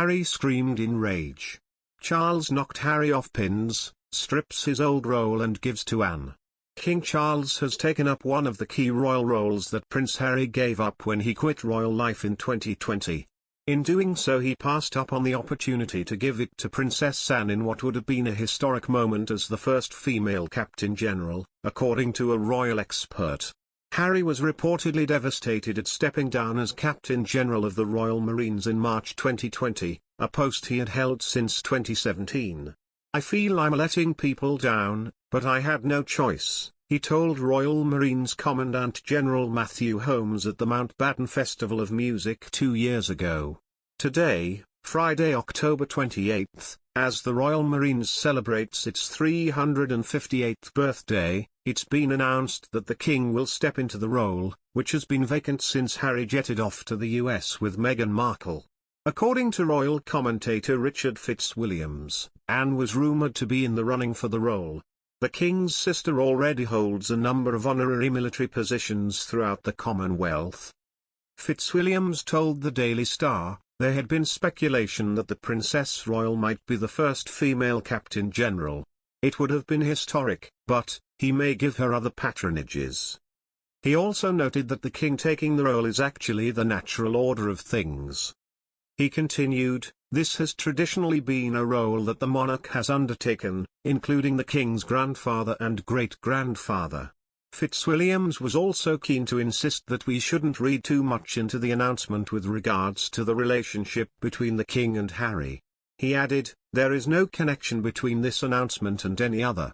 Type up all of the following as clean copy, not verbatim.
Harry screamed in rage. Charles knocked Harry off pins, strips his old role and gives to Anne. King Charles has taken up one of the key royal roles that Prince Harry gave up when he quit royal life in 2020. In doing so he passed up on the opportunity to give it to Princess Anne in what would have been a historic moment as the first female Captain General, according to a royal expert. Harry was reportedly devastated at stepping down as Captain General of the Royal Marines in March 2020, a post he had held since 2017. "I feel I'm letting people down, but I had no choice," he told Royal Marines Commandant General Matthew Holmes at the Mountbatten Festival of Music 2 years ago. Today, Friday, October 28, as the Royal Marines celebrates its 358th birthday, it's been announced that the King will step into the role, which has been vacant since Harry jetted off to the US with Meghan Markle. According to royal commentator Richard Fitzwilliams, Anne was rumoured to be in the running for the role. The King's sister already holds a number of honorary military positions throughout the Commonwealth. Fitzwilliams told the Daily Star, there had been speculation that the Princess Royal might be the first female Captain General. It would have been historic, but he may give her other patronages. He also noted that the King taking the role is actually the natural order of things. He continued, "This has traditionally been a role that the monarch has undertaken, including the King's grandfather and great-grandfather." Fitzwilliams was also keen to insist that we shouldn't read too much into the announcement with regards to the relationship between the King and Harry. He added, "There is no connection between this announcement and any other.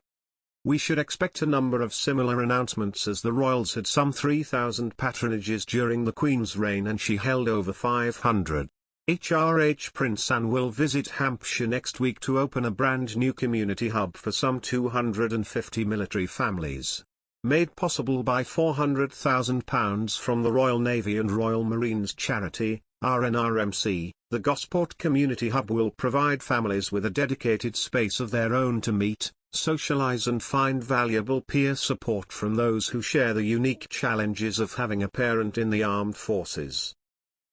We should expect a number of similar announcements as the royals had some 3,000 patronages during the Queen's reign and she held over 500. HRH Prince Anne will visit Hampshire next week to open a brand new community hub for some 250 military families. Made possible by £400,000 from the Royal Navy and Royal Marines charity, RNRMC, the Gosport Community Hub will provide families with a dedicated space of their own to meet, socialize and find valuable peer support from those who share the unique challenges of having a parent in the armed forces.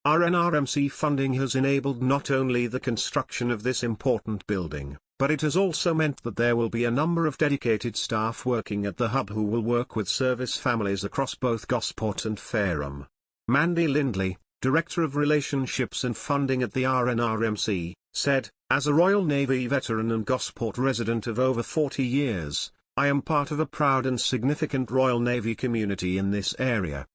RNRMC funding has enabled not only the construction of this important building, but it has also meant that there will be a number of dedicated staff working at the hub who will work with service families across both Gosport and Fareham. Mandy Lindley, Director of Relationships and Funding at the RNRMC, said, "As a Royal Navy veteran and Gosport resident of over 40 years, I am part of a proud and significant Royal Navy community in this area.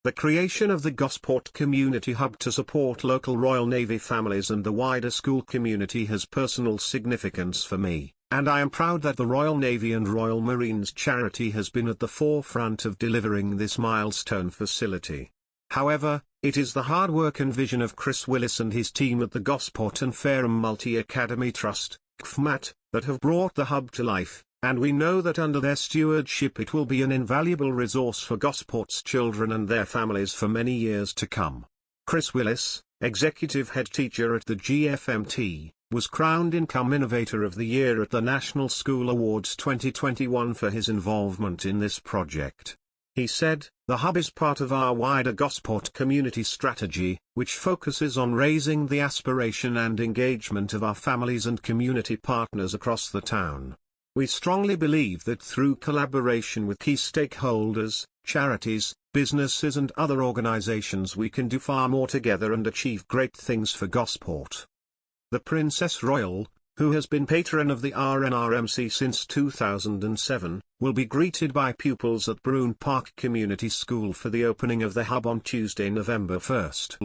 The creation of the Gosport Community Hub to support local Royal Navy families and the wider school community has personal significance for me, and I am proud that the Royal Navy and Royal Marines charity has been at the forefront of delivering this milestone facility. However, it is the hard work and vision of Chris Willis and his team at the Gosport and Fareham Multi-Academy Trust, GFMAT, that have brought the hub to life, and we know that under their stewardship it will be an invaluable resource for Gosport's children and their families for many years to come." Chris Willis, Executive Head Teacher at the GFMT, was crowned Income Innovator of the Year at the National School Awards 2021 for his involvement in this project. He said, "The hub is part of our wider Gosport community strategy, which focuses on raising the aspiration and engagement of our families and community partners across the town. We strongly believe that through collaboration with key stakeholders, charities, businesses and other organizations we can do far more together and achieve great things for Gosport." The Princess Royal, who has been patron of the RNRMC since 2007, will be greeted by pupils at Broome Park Community School for the opening of the hub on Tuesday, November 1.